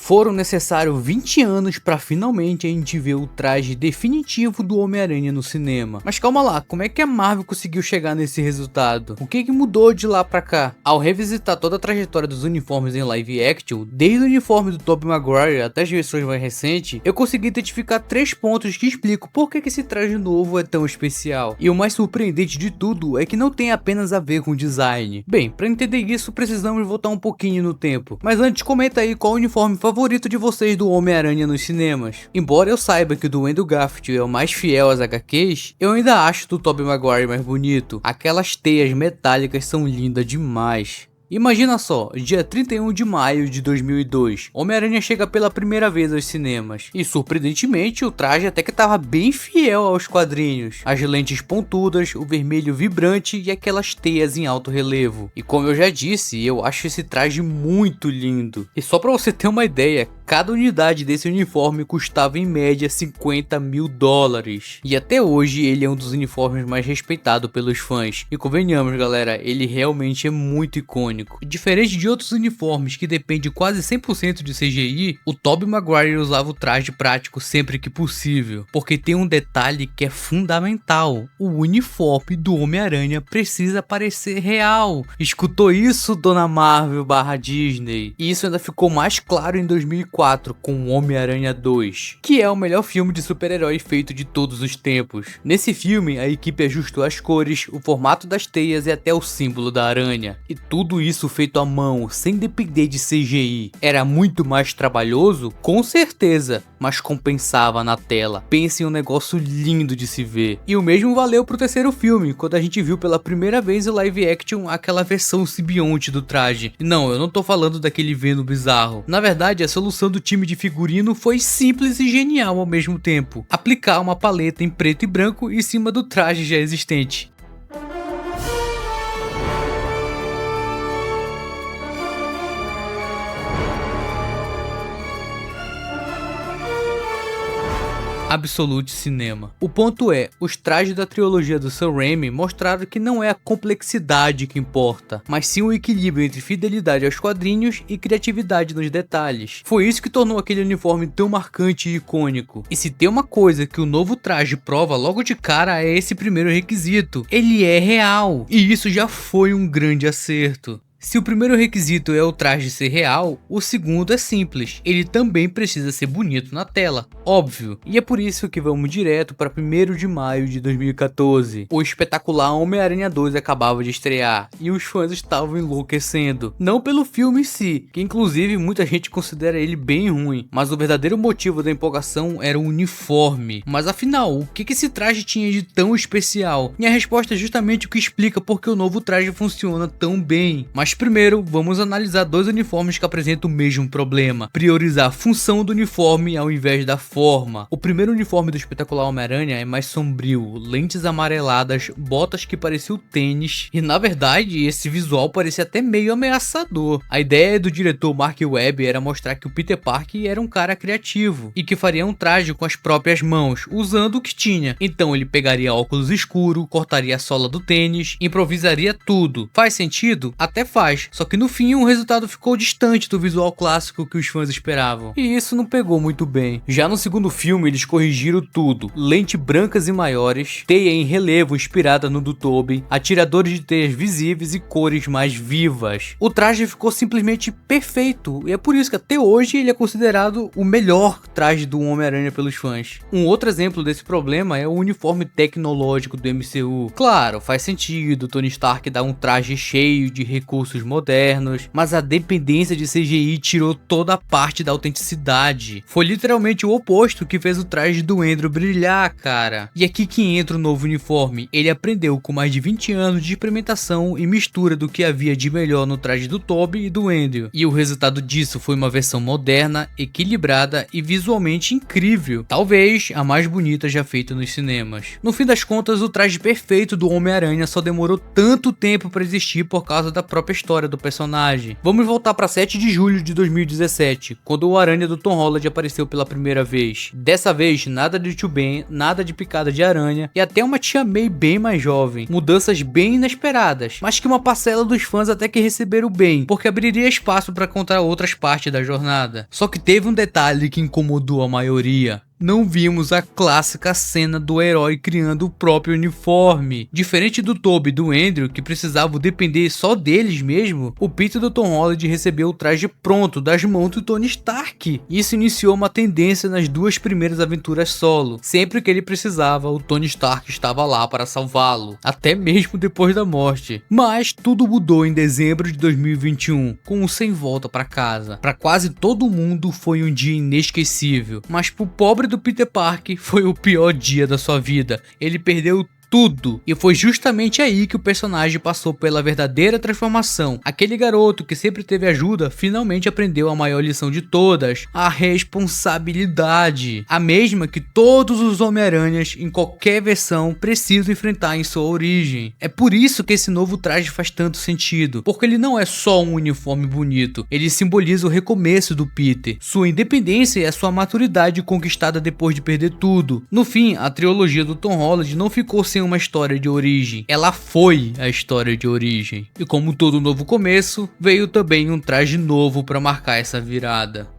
Foram necessários 20 anos para finalmente a gente ver o traje definitivo do Homem-Aranha no cinema. Mas calma lá, como é que a Marvel conseguiu chegar nesse resultado? O que mudou de lá pra cá? Ao revisitar toda a trajetória dos uniformes em live action, desde o uniforme do Tobey Maguire até as versões mais recentes, eu consegui identificar 3 pontos que explicam por que esse traje novo é tão especial. E o mais surpreendente de tudo é que não tem apenas a ver com o design. Bem, para entender isso precisamos voltar um pouquinho no tempo. Mas antes, comenta aí qual o uniforme favorito de vocês do Homem-Aranha nos cinemas. Embora eu saiba que o do Andrew Garfield é o mais fiel às HQs, eu ainda acho o do Tobey Maguire mais bonito. Aquelas teias metálicas são lindas demais. Imagina só, dia 31 de maio de 2002, Homem-Aranha chega pela primeira vez aos cinemas. E surpreendentemente, o traje até que estava bem fiel aos quadrinhos. As lentes pontudas, o vermelho vibrante e aquelas teias em alto relevo. E como eu já disse, eu acho esse traje muito lindo. E só para você ter uma ideia, cada unidade desse uniforme custava em média $50 mil. E até hoje ele é um dos uniformes mais respeitados pelos fãs. E convenhamos galera, ele realmente é muito icônico. Diferente de outros uniformes que dependem quase 100% de CGI, o Tobey Maguire usava o traje prático sempre que possível, porque tem um detalhe que é fundamental: o uniforme do Homem-Aranha precisa parecer real. Escutou isso, dona Marvel / Disney? E isso ainda ficou mais claro em 2004 com o Homem-Aranha 2, que é o melhor filme de super-herói feito de todos os tempos. Nesse filme, a equipe ajustou as cores, o formato das teias e até o símbolo da aranha. E tudo isso feito à mão, sem depender de CGI. Era muito mais trabalhoso? Com certeza, mas compensava na tela. Pense em um negócio lindo de se ver. E o mesmo valeu pro terceiro filme, quando a gente viu pela primeira vez em live action aquela versão simbionte do traje. E não, eu não tô falando daquele Venom bizarro. Na verdade, a solução do time de figurino foi simples e genial ao mesmo tempo: aplicar uma paleta em preto e branco em cima do traje já existente. Absolute Cinema. O ponto é, os trajes da trilogia do Sam Raimi mostraram que não é a complexidade que importa, mas sim o equilíbrio entre fidelidade aos quadrinhos e criatividade nos detalhes. Foi isso que tornou aquele uniforme tão marcante e icônico. E se tem uma coisa que o novo traje prova logo de cara é esse primeiro requisito: ele é real. E isso já foi um grande acerto. Se o primeiro requisito é o traje ser real, o segundo é simples: ele também precisa ser bonito na tela, óbvio. E é por isso que vamos direto para 1º de maio de 2014. O espetacular Homem-Aranha 2 acabava de estrear e os fãs estavam enlouquecendo. Não pelo filme em si, que inclusive muita gente considera ele bem ruim, mas o verdadeiro motivo da empolgação era o uniforme. Mas afinal, o que esse traje tinha de tão especial? E a resposta é justamente o que explica porque o novo traje funciona tão bem. Mas primeiro, vamos analisar 2 uniformes que apresentam o mesmo problema: priorizar a função do uniforme ao invés da forma. O primeiro uniforme do espetacular Homem-Aranha é mais sombrio, lentes amareladas, botas que pareciam tênis, e na verdade esse visual parecia até meio ameaçador. A ideia do diretor Mark Webb era mostrar que o Peter Parker era um cara criativo e que faria um traje com as próprias mãos, usando o que tinha. Então ele pegaria óculos escuros, cortaria a sola do tênis, improvisaria tudo. Faz sentido? Até faz, só que no fim o resultado ficou distante do visual clássico que os fãs esperavam, e isso não pegou muito bem. Já no segundo filme eles corrigiram tudo: lentes brancas e maiores, teia em relevo inspirada no do Tobey, atiradores de teias visíveis e cores mais vivas. O traje ficou simplesmente perfeito, e é por isso que até hoje ele é considerado o melhor traje do Homem-Aranha pelos fãs. Um outro exemplo desse problema é o uniforme tecnológico do MCU. Claro, faz sentido Tony Stark dar um traje cheio de recursos modernos, mas a dependência de CGI tirou toda a parte da autenticidade. Foi literalmente o oposto que fez o traje do Andrew brilhar, cara. E aqui que entra o novo uniforme. Ele aprendeu com mais de 20 anos de experimentação e mistura do que havia de melhor no traje do Tobey e do Andrew. E o resultado disso foi uma versão moderna, equilibrada e visualmente incrível. Talvez a mais bonita já feita nos cinemas. No fim das contas, o traje perfeito do Homem-Aranha só demorou tanto tempo para existir por causa da própria história do personagem. Vamos voltar para 7 de julho de 2017, quando o Aranha do Tom Holland apareceu pela primeira vez. Dessa vez, nada de Tio Ben, nada de picada de aranha e até uma Tia May bem mais jovem. Mudanças bem inesperadas, mas que uma parcela dos fãs até que receberam bem, porque abriria espaço para contar outras partes da jornada. Só que teve um detalhe que incomodou a maioria. Não vimos a clássica cena do herói criando o próprio uniforme. Diferente do Tobey e do Andrew, que precisavam depender só deles mesmo, o Peter do Tom Holland recebeu o traje pronto das mãos do Tony Stark. Isso iniciou uma tendência nas duas primeiras aventuras solo. Sempre que ele precisava, o Tony Stark estava lá para salvá-lo, até mesmo depois da morte. Mas tudo mudou em dezembro de 2021, com o Sem Volta para Casa. Para quase todo mundo foi um dia inesquecível, mas pro pobre do Peter Parker foi o pior dia da sua vida. Ele perdeu tudo, e foi justamente aí que o personagem passou pela verdadeira transformação. Aquele garoto que sempre teve ajuda finalmente aprendeu a maior lição de todas: a responsabilidade, a mesma que todos os Homem-Aranhas em qualquer versão precisam enfrentar em sua origem. É por isso que esse novo traje faz tanto sentido, porque ele não é só um uniforme bonito, ele simboliza o recomeço do Peter, sua independência e a sua maturidade conquistada depois de perder tudo. No fim, a trilogia do Tom Holland não ficou sem uma história de origem, ela foi a história de origem. E como todo novo começo, veio também um traje novo para marcar essa virada.